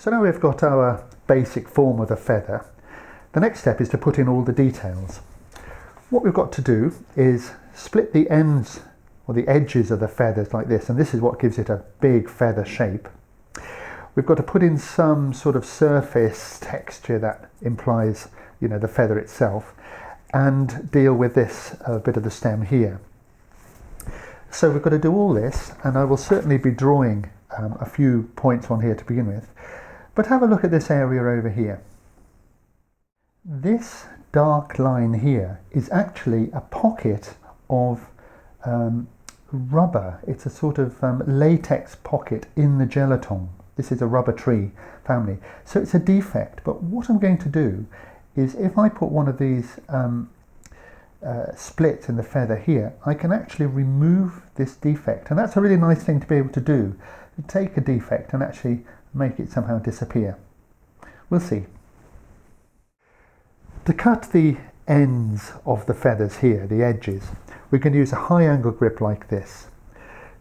So now we've got our basic form of the feather. The next step is to put in all the details. What we've got to do is split the ends or the edges of the feathers like this, and this is what gives it a big feather shape. We've got to put in some sort of surface texture that implies, you know, the feather itself, and deal with this bit of the stem here. So we've got to do all this, and I will certainly be drawing a few points on here to begin with. But have a look at this area over here. This dark line here is actually a pocket of rubber. It's a sort of latex pocket in the gelaton. This is a rubber tree family. So it's a defect, but what I'm going to do is if I put one of these splits in the feather here, I can actually remove this defect, and that's a really nice thing to be able to do, to take a defect and actually make it somehow disappear. We'll see. To cut the ends of the feathers here, the edges, we can use a high angle grip like this.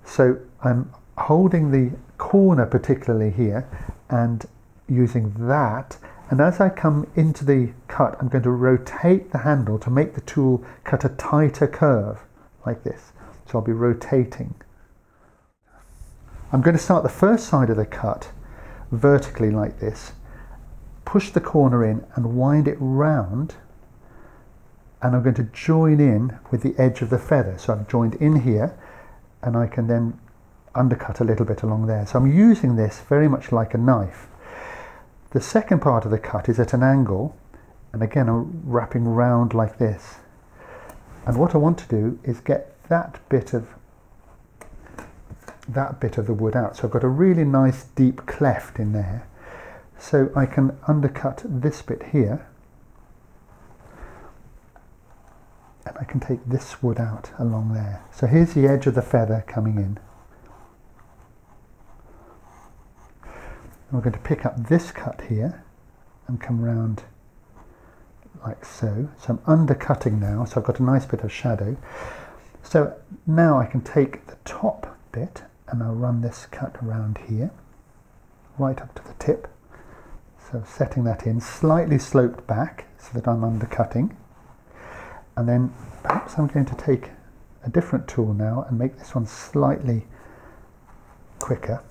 So I'm holding the corner particularly here and using that, and as I come into the cut I'm going to rotate the handle to make the tool cut a tighter curve like this. So I'll be rotating. I'm going to start the first side of the cut vertically like this, push the corner in and wind it round, and I'm going to join in with the edge of the feather. So I've joined in here and I can then undercut a little bit along there. So I'm using this very much like a knife. The second part of the cut is at an angle, and again I'm wrapping round like this. And what I want to do is get that bit of the wood out. So I've got a really nice deep cleft in there. So I can undercut this bit here, and I can take this wood out along there. So here's the edge of the feather coming in. And we're going to pick up this cut here and come round like so. So I'm undercutting now, so I've got a nice bit of shadow. So now I can take the top bit and I'll run this cut around here, right up to the tip. So setting that in, slightly sloped back so that I'm undercutting. And then perhaps I'm going to take a different tool now and make this one slightly quicker.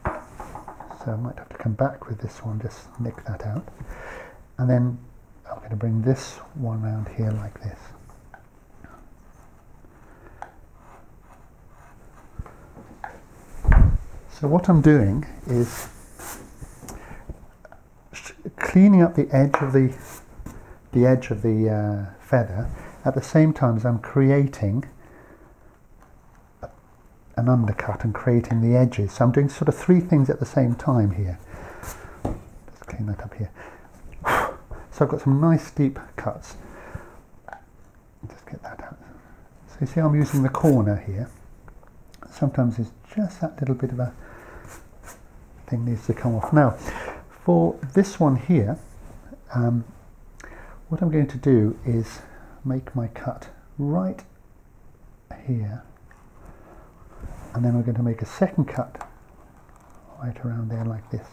So I might have to come back with this one, just nick that out. And then I'm going to bring this one around here like this. So what I'm doing is cleaning up the edge of the feather at the same time as I'm creating an undercut and creating the edges. So I'm doing sort of three things at the same time here. Let's clean that up here. So I've got some nice deep cuts. Just get that out. So you see I'm using the corner here. Sometimes it's just that little bit of a thing needs to come off. Now for this one here, what I'm going to do is make my cut right here, and then we're going to make a second cut right around there like this.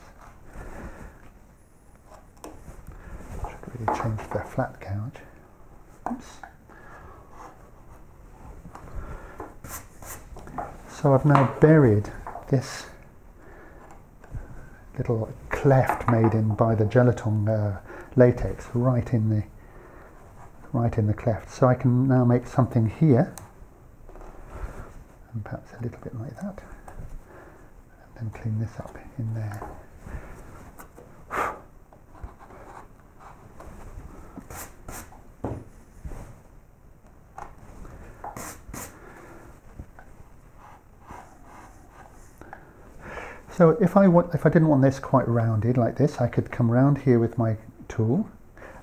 Should really change the flat gouge. Oops. So I've now buried this little cleft made in by the gelatin latex right in the cleft. So I can now make something here, and perhaps a little bit like that, and then clean this up in there. So if I didn't want this quite rounded like this, I could come round here with my tool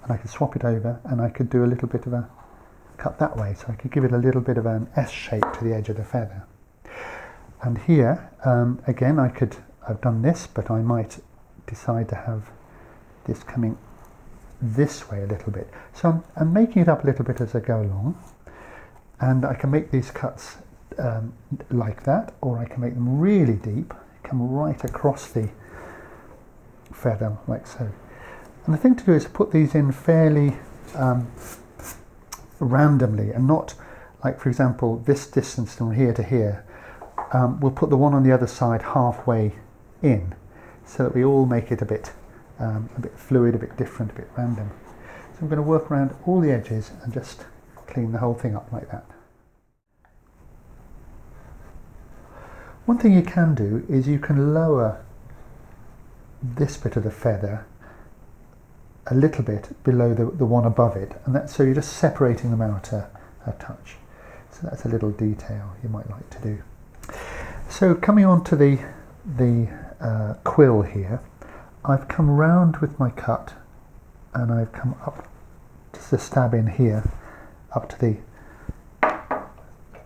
and I could swap it over and I could do a little bit of a cut that way. So I could give it a little bit of an S shape to the edge of the feather. And here, again, I've done this, but I might decide to have this coming this way a little bit. So I'm making it up a little bit as I go along, and I can make these cuts like that, or I can make them really deep, come right across the feather like so. And the thing to do is to put these in fairly randomly, and not like, for example, this distance from here to here. We'll put the one on the other side halfway in, so that we all make it a bit fluid, a bit different, a bit random. So I'm going to work around all the edges and just clean the whole thing up like that. One thing you can do is you can lower this bit of the feather a little bit below the one above it, and that's so you're just separating them out a touch. So that's a little detail you might like to do. So coming on to the quill here, I've come round with my cut and I've come up just a stab in here up to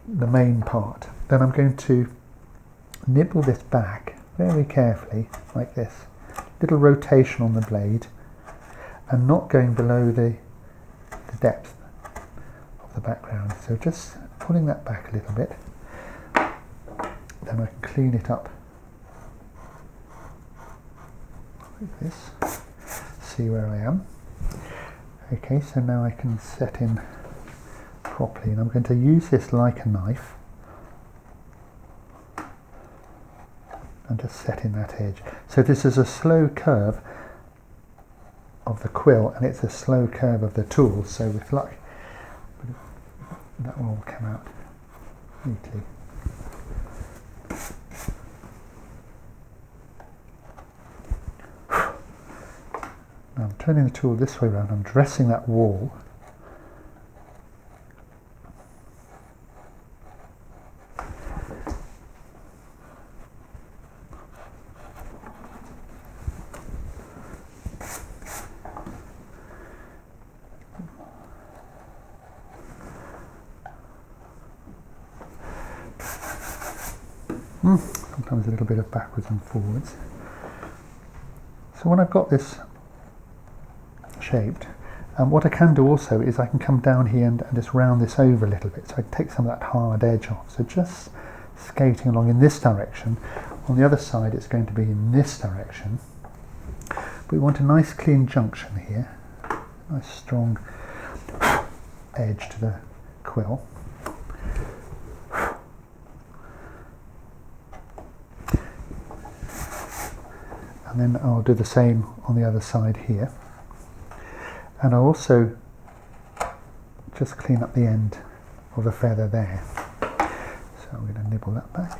the main part. Then I'm going to nibble this back very carefully like this, little rotation on the blade, and not going below the depth of the background. So just pulling that back a little bit, then I can clean it up like this, see where I am. Okay, so now I can set in properly, and I'm going to use this like a knife and just set in that edge. So this is a slow curve of the quill, and it's a slow curve of the tool, so with luck that will all come out neatly. Now I'm turning the tool this way around, I'm dressing that wall. Sometimes a little bit of backwards and forwards. So when I've got this shaped, what I can do also is I can come down here and just round this over a little bit, so I can take some of that hard edge off. So just skating along in this direction. On the other side it's going to be in this direction. But we want a nice clean junction here, nice strong edge to the quill. And then I'll do the same on the other side here. And I'll also just clean up the end of the feather there. So I'm going to nibble that back.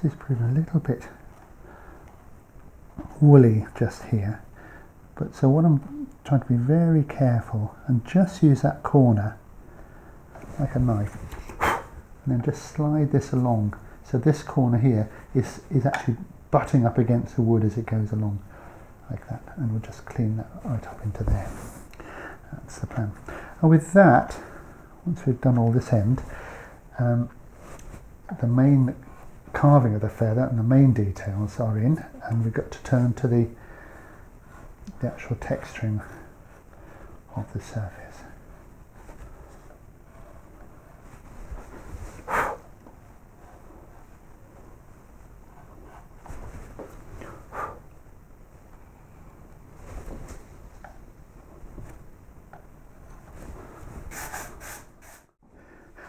This is proving a little bit woolly just here, but so what I'm trying to be very careful and just use that corner like a knife, and then just slide this along, so this corner here is actually butting up against the wood as it goes along like that, and we'll just clean that right up into there. That's the plan. And with that, once we've done all this end, the main carving of the feather and the main details are in, and we've got to turn to the actual texturing of the surface.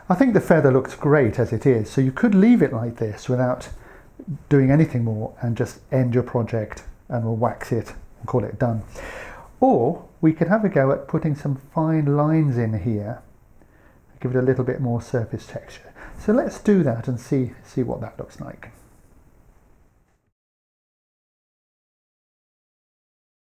I think the feather looks great as it is, so you could leave it like this without doing anything more and just end your project and we'll wax it and call it done. Or we could have a go at putting some fine lines in here, give it a little bit more surface texture. So let's do that and see what that looks like.